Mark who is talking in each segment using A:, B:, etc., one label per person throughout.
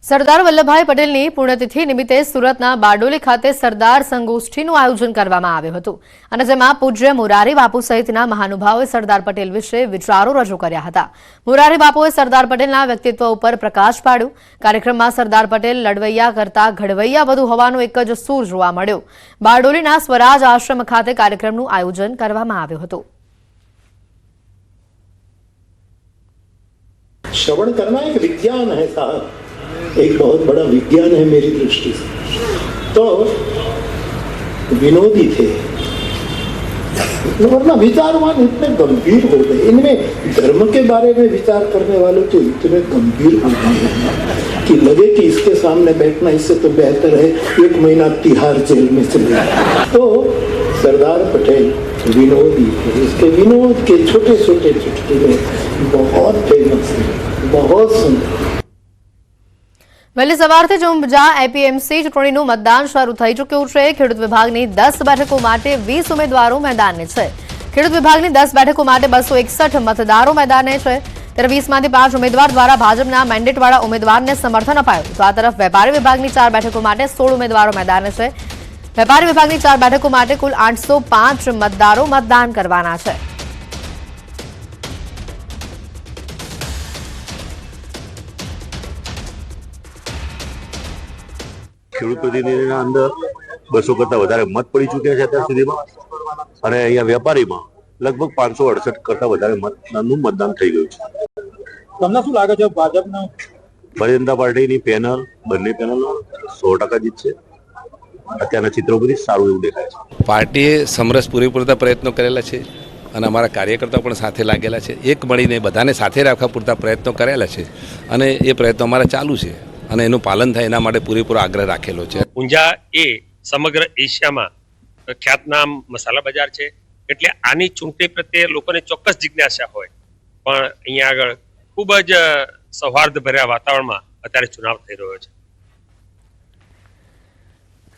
A: સરદાર વલ્લભભાઈ પટેલની પુણ્યતિથિ નિમિત્તે સુરતના બારડોલી ખાતે સરદાર સંગોષ્ઠીનું આયોજન કરવામાં આવ્યું હતું અને જેમાં પૂજ્ય મોરારી બાપુ સહિતના મહાનુભાવોએ સરદાર પટેલ વિશે વિચારો રજૂ કર્યા હતા। મોરારી બાપુએ સરદાર પટેલના વ્યક્તિત્વ ઉપર પ્રકાશ પાડ્યો। કાર્યક્રમમાં સરદાર પટેલ લડવૈયા કરતા ઘડવૈયા વધુ હોવાનો એક જ સૂર જોવા મળ્યો। બારડોલીના સ્વરાજ આશ્રમ ખાતે કાર્યક્રમનું આયોજન કરવામાં આવ્યું હતું।
B: श्रवण करना एक विज्ञान है साहब, एक बहुत बड़ा विज्ञान है मेरी दृष्टि से। तो विनोदी थे, वरना विचारवान इतने गंभीर हो गए। इनमें धर्म के बारे में विचार करने वाले तो इतने गंभीर हो गए कि लगे कि इसके सामने बैठना इससे तो बेहतर है 1 महीना तिहाड़ जेल में चले जाए। तो सरदार पटेल विनोदी थे, इसके विनोद के छोटे छोटे चुटकुले बहुत फेमस है, बहुत सुंदर।
A: વહેલી સવારથી જ ઊંઝા એપીએમસી ચૂંટણીનું મતદાન શરૂ થઈ ચૂક્યું છે। ખેડૂત વિભાગની 10 બેઠકો માટે 20 ઉમેદવારો મેદાને છે। ખેડૂત વિભાગની 10 બેઠકો માટે 261 મતદારો મેદાને છે, ત્યારે 20માંથી 5 ઉમેદવાર દ્વારા ભાજપના મેન્ડેટવાળા ઉમેદવારને સમર્થન અપાયું। તો આ તરફ વેપારી વિભાગની 4 બેઠકો માટે 16 ઉમેદવારો મેદાને છે। વેપારી વિભાગની 4 બેઠકો માટે કુલ 805 મતદારો મતદાન કરવાના છે।
C: ખેડૂત પ્રતિનિધિના અંદર 200 કરતા વધારે મત પડી ચૂક્યા છે અત્યાર સુધીમાં અને અહીંયા વેપારીમાં લગભગ 568 કરતા વધારે મતદાનનું મતદાન થઈ ગયું છે।
D: તમને શું લાગે છે ભાજપનો
C: ભારતીય જનતા પાર્ટીની પેનલ બંને પેનલો 100% જીતશે। અત્યારના ચિત્રો બધી સારું એવું દેખાય છે।
E: પાર્ટીએ સમરસ પૂરેપૂરતા પ્રયત્નો કરેલા છે અને અમારા કાર્યકર્તાઓ પણ સાથે લાગેલા છે। એક મળીને બધાને સાથે રાખવા પૂરતા પ્રયત્નો કરેલા છે અને એ પ્રયત્નો અમારા ચાલુ છે અને એનું પાલન થાય એના માટે પૂરેપૂરો આગ્રહ રાખેલો છે।
F: ઊંઝા એ સમગ્ર એશિયામાં ખ્યાતનામ મસાલા બજાર છે, એટલે આની ચૂંટણી પ્રત્યે લોકોને ચોક્કસ જિજ્ઞાસા હોય, પણ અહીંયા આગળ ખૂબ જ સૌહાર્દભર્યા વાતાવરણમાં અત્યારે ચુનાવ થઈ રહ્યો છે।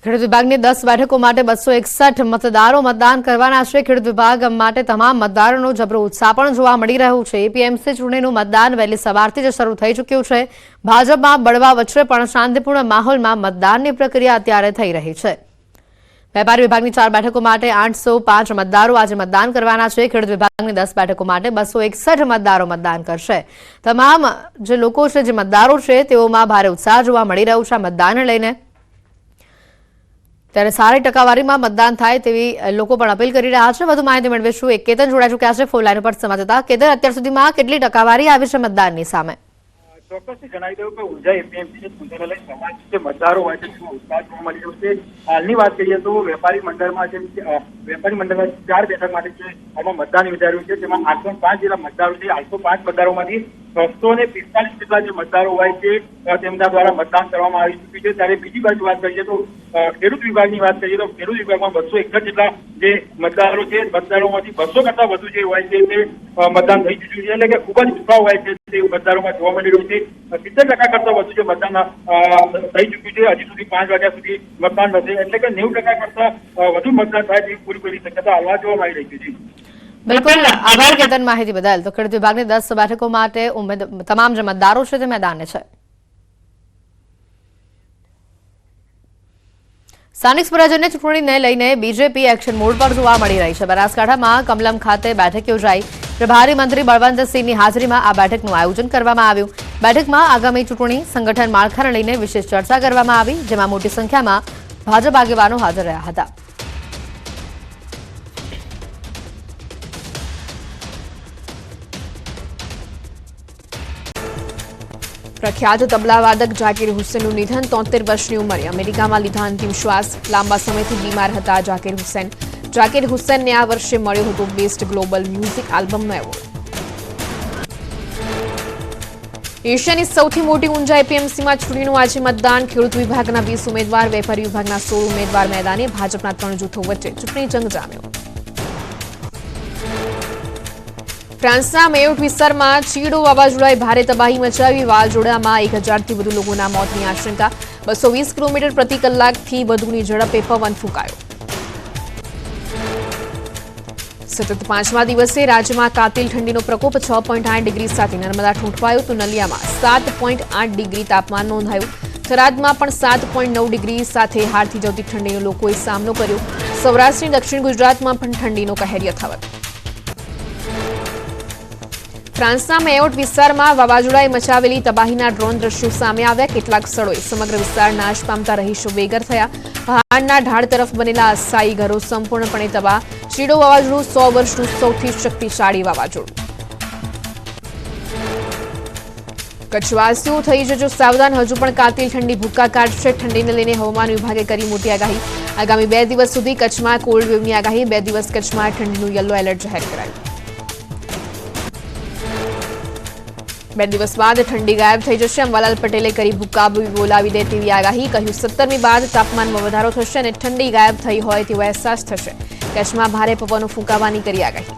A: ખેડૂત વિભાગની 10 બેઠકો માટે 261 મતદારો મતદાન કરવાના છે। ખેડૂત વિભાગ માટે તમામ મતદારોનો જબરો ઉત્સાહ પણ જોવા મળી રહ્યો છે। એપીએમસી ચૂંટણીનું મતદાન વહેલી સવારથી જ શરૂ થઈ ચૂક્યું છે। ભાજપમાં બળવા વચ્ચે પણ શાંતિપૂર્ણ માહોલમાં મતદાનની પ્રક્રિયા અત્યારે થઈ રહી છે। વેપારી વિભાગની 4 બેઠકો માટે 805 મતદારો આજે મતદાન કરવાના છે। ખેડૂત વિભાગની 10 બેઠકો માટે 261 મતદારો મતદાન કરશે। તમામ જે લોકો છે, જે મતદારો છે, તેઓમાં ભારે ઉત્સાહ જોવા મળી રહ્યો છે આ મતદાનને લઈને। ત્યારે સારી ટકાવારીમાં મતદાન થાય તેવી લોકો પણ અપીલ કરી રહ્યા છે। વધુ માહિતી મેળવીશું। એક કેતન જોડાઈ ચૂક્યા છે ફોન લાઈન પર સંવાદદાતા। કેતન, અત્યાર સુધીમાં કેટલી ટકાવારી આવી છે મતદાનની સામે?
D: ચોક્કસથી જણાવી દઉં કે ઊંઝા એપીએમસી ચૂંટણીને લઈ સમાજ જે મતદારો હોય છે તેમાં ઉત્સાહ જોવા મળી રહ્યો છે। હાલની વાત કરીએ તો વેપારી મંડળમાં 4 બેઠક માટે છે આમાં મતદાન યોજાયું છે, જેમાં 805 જેટલા મતદારો છે। 805 મતદારોમાંથી 245 જેટલા જે મતદારો હોય છે તેમના દ્વારા મતદાન કરવામાં આવી ચૂક્યું છે। ત્યારે બીજી બાજુ વાત કરીએ તો ખેડૂત વિભાગની વાત કરીએ તો ખેડૂત વિભાગમાં 261 જેટલા જે મતદારો છે, મતદારોમાંથી 200 કરતા વધુ જે હોય છે તે મતદાન થઈ ચૂક્યું છે, એટલે કે ખૂબ જ ઉત્સાહ હોય છે તે મતદારોમાં જોવા મળી રહ્યું છે। 70% કરતા વધુ જે મતદાન થઈ ચૂક્યું છે। હજી સુધી 5 વાગ્યા સુધી મતદાન થશે, એટલે કે 90% કરતા વધુ મતદાન થાય તેવી પૂરી શક્યતા હાલમાં જોવા મળી રહી છે।
A: બિલકુલ, આભાર કેતન માહિતી બદલ। તો ખેડૂત વિભાગની 10 બેઠકો માટે તમામ જે મતદારો છે તે મેદાને છે। સ્થાનિક સ્વરાજ્યની ચૂંટણીને લઈને બીજેપી એક્શન મોડ પર જોવા મળી રહી છે। બનાસકાંઠામાં કમલમ ખાતે બેઠક યોજાઈ। પ્રભારી મંત્રી બળવંતસિંહની હાજરીમાં આ બેઠકનું આયોજન કરવામાં આવ્યું। બેઠકમાં આગામી ચૂંટણી સંગઠન માળખાને લઈને વિશેષ ચર્ચા કરવામાં આવી, જેમાં મોટી સંખ્યામાં ભાજપ આગેવાનો હાજર રહ્યા હતા।
G: પ્રખ્યાત તબલાવાદક જાકીર હુસેનનું નિધન, 73 વર્ષની ઉંમરે અમેરિકામાં લીધા અંતિમ શ્વાસ। લાંબા સમયથી બીમાર હતા જાકીર હુસેન। જાકીર હુસેનને આ વર્ષે મળ્યો હતો બેસ્ટ ગ્લોબલ મ્યુઝિક આલ્બમનો એવોર્ડ। એશિયાની સૌથી મોટી ઊંઝા એપીએમસીમાં ચૂંટણીનું આજે મતદાન। ખેડૂત વિભાગના 20 ઉમેદવાર, વેપારી વિભાગના 16 ઉમેદવાર મેદાને। ભાજપના 3 જૂથો વચ્ચે ચૂંટણી જંગ જામ્યો। ફ્રાન્સના મેયોટ વિસ્તારમાં ચીડો વાવાઝોડાએ ભારે તબાહી મચાવી। વાવાઝોડામાં 1000થી વધુ લોકોના મોતની આશંકા। 220 કિલોમીટર પ્રતિ કલાકથી વધુની ઝડપે પવન ફૂંકાયો। સતત 5મા દિવસે રાજ્યમાં કાતિલ ઠંડીનો પ્રકોપ 6.8 ડિગ્રી સાથે નર્મદા ઠૂંઠવાયો તો નલિયામાં 7.8 ડિગ્રી તાપમાન નોંધાયું. થરાદમાં પણ 7.9 ડિગ્રી સાથે હાડ થીજવતી ઠંડીનો લોકોએ સામનો કર્યો. સૌરાષ્ટ્રની દક્ષિણ ગુજરાતમાં પણ ઠંડીનો કહેર યથાવત. ફ્રાન્સના મેયોટ વિસ્તારમાં વાવાઝોડાએ મચાવેલી તબાહીના ડ્રોન દ્રશ્યો સામે આવ્યા. કેટલાક સ્થળોએ સમગ્ર વિસ્તાર નાશ પામતા રહીશો બેઘર થયા. પહાડના ઢાળ તરફ બનેલા અસ્થાયી ઘરો સંપૂર્ણપણે તબાહ. ચીડો વાવાઝોડું 100 વર્ષનું સૌથી શક્તિશાળી વાવાઝોડું. કચ્છવાસીઓ થઈ જજો સાવધાન, હજુ પણ કાતિલ ઠંડી ભૂક્કા કાઢશે. ઠંડીને લઈને હવામાન વિભાગે કરી મોટી આગાહી. આગામી 2 દિવસ સુધી કચ્છમાં કોલ્ડ વેવની આગાહી. 2 દિવસ કચ્છમાં ઠંડીનું યલો એલર્ટ જાહેર કરાયું. 2 દિવસ બાદ ઠંડી ગાયબ થઈ જશે. અંબાલાલ પટેલે કરી ભૂક્કા બોલાવી દે તેવી આગાહી. કહ્યું 17મી બાદ તાપમાનમાં વધારો થશે અને ઠંડી ગાયબ થઈ હોય તેવો અહેસાસ થશે. કચ્છમાં ભારે પવનો ફૂંકાવાની કરી આગાહી.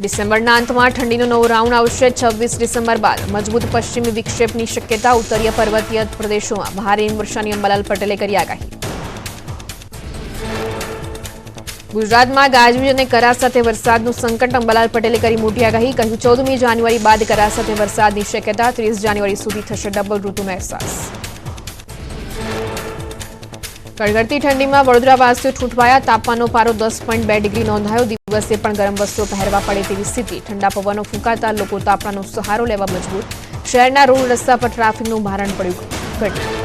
G: ડિસેમ્બરના અંતમાં ઠંડીનો નવો રાઉન્ડ આવશે. 26 ડિસેમ્બર બાદ મજબૂત પશ્ચિમી વિક્ષેપની શક્યતા. ઉત્તરીય પર્વતીય પ્રદેશોમાં ભારે હિમવર્ષાની અંબાલાલ પટેલે કરી આગાહી. ગુજરાતમાં ગાજવીજ અને કરા સાથે વરસાદનું સંકટ. અંબાલાલ પટેલે કરી મોટી આગાહી. કહ્યું 14મી જાન્યુઆરી બાદ કરા સાથે વરસાદની શક્યતા. 30 જાન્યુઆરી સુધી થશે ડબલ ઋતુનો અહેસાસ. કડકડતી ઠંડીમાં વડોદરાવાસીઓ ઠૂંઠવાયા. તાપમાનનો પારો 10.2 ડિગ્રી નોંધાયો. દિવસે પણ ગરમ વસ્ત્રો પહેરવા પડે તેવી સ્થિતિ. ઠંડા પવનો ફૂંકાતા લોકો તાપમાનનો સહારો લેવા મજબૂર. શહેરના રોડ રસ્તા પર ટ્રાફિકનું ભારણ પડ્યું ઘટ્યું.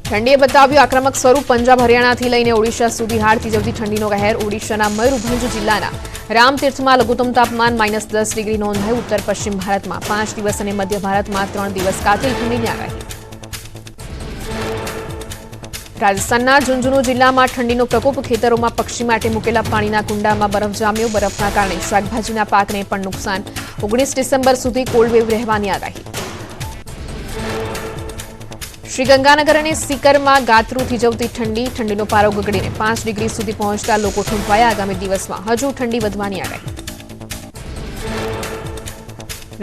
G: ઠંડીએ બતાવ્યું આક્રમક સ્વરૂપ. પંજાબ હરિયાણાથી લઈને ઓડિશા સુધી હાડ થીજવતી ઠંડીનો કહેર. ઓડિશાના મયુરભંજ જિલ્લાના રામતીર્થમાં લઘુત્તમ તાપમાન -10 ડિગ્રી નોંધાયું. ઉત્તર પશ્ચિમ ભારતમાં 5 દિવસ અને મધ્ય ભારતમાં 3 દિવસ કાતિલ ઠંડીની આગાહી. રાજસ્થાનના ઝુંઝુનુ જિલ્લામાં ઠંડીનો પ્રકોપ. ખેતરોમાં પક્ષી માટે મૂકેલા પાણીના કુંડામાં બરફ જામ્યો. બરફના કારણે શાકભાજીના પાકને પણ નુકસાન. 19 ડિસેમ્બર સુધી કોલ્ડ વેવ રહેવાની આગાહી. શ્રી ગંગાનગર અને સીકરમાં ગાત્રુ થીજવતી ઠંડી. ઠંડીનો પારો ગગડીને 5 ડિગ્રી સુધી પહોંચતા લોકો ઠૂંઠવાયા. આગામી દિવસમાં હજુ ઠંડી વધવાની આગાહી.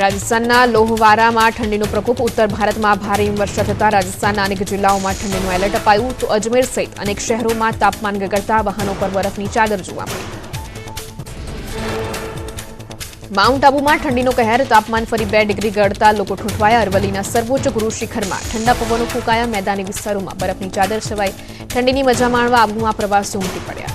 G: રાજસ્થાનના લોહવારામાં ઠંડીનો પ્રકોપ. ઉત્તર ભારતમાં ભારે હિમવર્ષા થતા રાજસ્થાનના અનેક જિલ્લાઓમાં ઠંડીનું એલર્ટ અપાયું. તો અજમેર સહિત અનેક શહેરોમાં તાપમાન ગગડતા વાહનો પર બરફની ચાદર જોવા મળી. માઉન્ટ આબુમાં ઠંડીનો કહેર. તાપમાન ફરી 2 ડિગ્રી ગળતા લોકો ઠૂંઠવાયા. અરવલ્લીના સર્વોચ્ચ ગુરુ શિખરમાં ઠંડા પવનો ફૂંકાયા. મેદાની વિસ્તારોમાં બરફની ચાદર છવાઈ. ઠંડીની મજા માણવા આબુમાં પ્રવાસીઓ ઉમટી પડ્યા.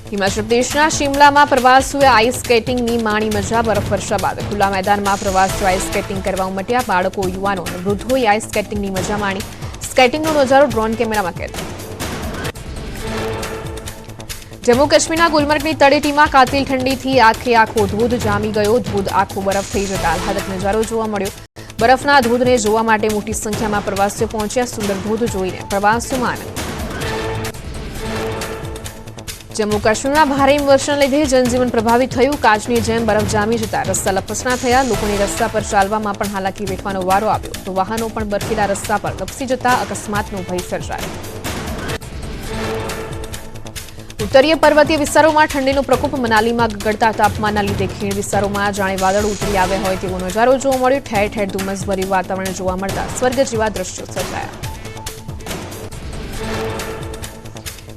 G: હિમાચલ પ્રદેશના શિમલામાં પ્રવાસીઓએ આઈસ સ્કેટિંગની માણી મજા. બરફવર્ષા બાદ ખુલ્લા મેદાનમાં પ્રવાસીઓ આઈસ સ્કેટિંગ કરવા ઉમટ્યા. બાળકો, યુવાનો અને વૃદ્ધોએ આઈસ સ્કેટિંગની મજા માણી. સ્કેટિંગનો નજારો ડ્રોન કેમેરામાં કેદ. જમ્મુ કાશ્મીરના ગુલમર્ગની તળેટીમાં કાતિલ ઠંડીથી આખો ધોધ જામી ગયો. ધોધ આખો બરફ થઈ જતા આહલાદક નજારો જોવા મળ્યો. બરફના ધોધને જોવા માટે મોટી સંખ્યામાં પ્રવાસીઓ પહોંચ્યા. સુંદર ધોધ જોઈને પ્રવાસીઓમાં આનંદ. જમ્મુ કાશ્મીરમાં ભારે હિમવર્ષાને લીધે જનજીવન પ્રભાવિત થયું. કાચની જેમ બરફ જામી જતા રસ્તા લપસણા થયા. લોકોને રસ્તા પર ચાલવામાં પણ હાલાકી વેઠવાનો વારો આવ્યો. તો વાહનો પણ બરફીલા રસ્તા પર લપસી જતા અકસ્માતનો ભય સર્જાયો. ઉત્તરીય પર્વતીય વિસ્તારોમાં ઠંડીનો પ્રકોપ. મનાલીમાં ગગડતા તાપમાનના લીધે ખીણ વિસ્તારોમાં જાણે વાદળ ઉતરી આવ્યા હોય તેવો નજારો જોવા મળ્યો. ઠેર ઠેર ધુમ્મસભર્યું વાતાવરણ જોવા મળતા સ્વર્ગ જેવા દ્રશ્યો સર્જાયા.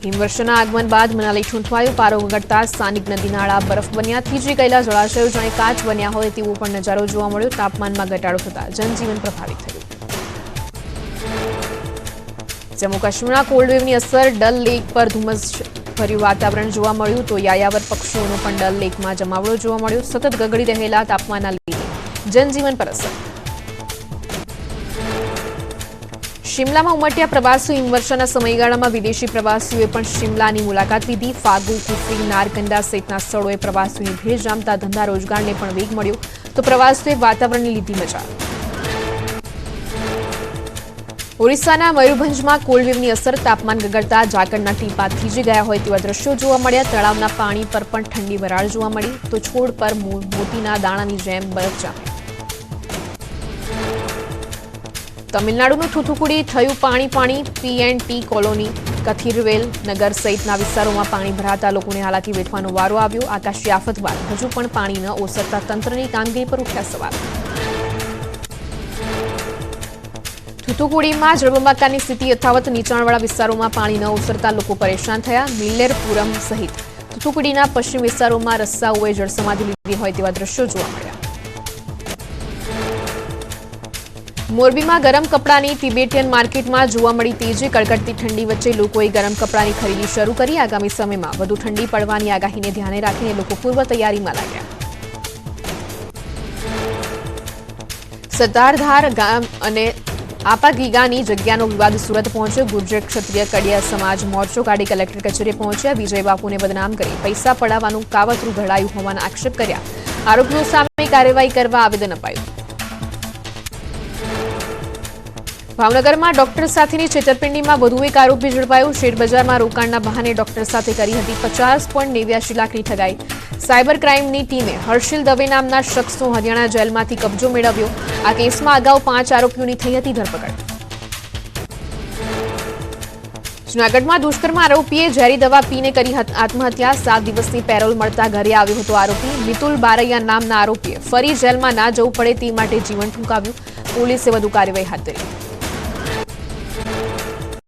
G: હિમવર્ષાના આગમન બાદ મનાલી ઠૂંઠવાયું. પારો ગગડતા સ્થાનિક નદી નાળા બરફ બન્યા. થીજી ગયેલા જળાશયો જાણે કાચ બન્યા હોય તેવો પણ નજારો જોવા મળ્યો. તાપમાનમાં ઘટાડો થતા જનજીવન પ્રભાવિત થયું. જમ્મુ કાશ્મીરના કોલ્ડ વેવની અસર. ડલ લેક પર ધુમ્મસ ભર્યું વાતાવરણ જોવા મળ્યું. તો યાયાવર પક્ષીઓનો પણ ડલ લેકમાં જમાવડો જોવા મળ્યો. સતત ગગડી રહેલા તાપમાનના લીધે જનજીવન પર અસર. શિમલામાં ઉમટ્યા પ્રવાસીઓ. હિમવર્ષાના સમયગાળામાં વિદેશી પ્રવાસીઓએ પણ શિમલાની મુલાકાત લીધી. ફાગુ, કુફરી, નારકંડા સહિતના સ્થળોએ પ્રવાસીઓની ભીડ જામતા ધંધા રોજગારને પણ વેગ મળ્યો. તો પ્રવાસીઓએ વાતાવરણની લીધી મજા. ઓડિશાના મયુરભંજમાં કોલ્ડ વેવની અસર. તાપમાન ગગડતા ઝાકળના ટીપા થીજી ગયા હોય તેવા દ્રશ્યો જોવા મળ્યા. તળાવના પાણી પર પણ ઠંડી વરાળ જોવા મળી. તો છોડ પર મોતીના દાણાની જેમ બરફ જામ્યો. તમિલનાડુનું થૂથુકુડી થયું પાણી. પીએનટી કોલોની, કથિરવેલ નગર સહિતના વિસ્તારોમાં પાણી ભરાતા લોકોને હાલાકી વેઠવાનો વારો આવ્યો. આકાશી આફત બાદ હજુ પણ પાણી ન ઓસરતા તંત્રની કામગીરી પર ઉઠ્યા સવાલ. થૂથુકુડીમાં જળબંબાકારની સ્થિતિ યથાવત. નીચાણવાળા વિસ્તારોમાં પાણી ન ઓસરતા લોકો પરેશાન થયા. મિલ્લેરપુરમ સહિત થૂથુકુડીના પશ્ચિમ વિસ્તારોમાં રસ્તાઓએ જળસમાધિ લીધી હોય તેવા દ્રશ્યો જોવા મળ્યા. મોરબીમાં ગરમ કપડાની તિબેટિયન માર્કેટમાં જોવા મળી તેજી. કડકડતી ઠંડી વચ્ચે લોકોએ ગરમ કપડાની ખરીદી શરૂ કરી. આગામી સમયમાં વધુ ઠંડી પડવાની આગાહીને ધ્યાને રાખીને લોકો પૂર્વ તૈયારીમાં લાગ્યા. સત્તારધાર ગામ અને આપાગીગાની જગ્યાનો વિવાદ સુરત પહોંચ્યો. ગુર્જર ક્ષત્રિય કડિયા સમાજ મોરચો કાઢી કલેક્ટર કચેરીએ પહોંચ્યા. વિજય બાપુને બદનામ કરી પૈસા પડાવવાનું કાવતરું ઘડાયું હોવાના આક્ષેપ કર્યા. આરોપીઓ સામે કાર્યવાહી કરવા આવેદન અપાયું. ભાવનગરમાં ડોક્ટર સાથેની છેતરપિંડીમાં વધુ એક આરોપી ઝડપાયો. શેરબજારમાં રોકાણના બહાને ડોક્ટર સાથે કરી હતી 50.89 લાખની ઠગાઈ. સાયબર ક્રાઇમની ટીમે હર્ષિલ દવે નામના શખ્સનો હરિયાણા જેલમાંથી કબજો મેળવ્યો. આ કેસમાં અગાઉ 5 આરોપીઓની થઈ હતી ધરપકડ. જૂનાગઢમાં દુષ્કર્મ આરોપીએ ઝેરી દવા પીને કરી આત્મહત્યા. 7 દિવસની પેરોલ મળતા ઘરે આવ્યો હતો આરોપી. મિતુલ બારૈયા નામના આરોપીએ ફરી જેલમાં ના જવું પડે તે માટે જીવન ટૂંકાવ્યું. પોલીસે વધુ કાર્યવાહી હાથ ધરી.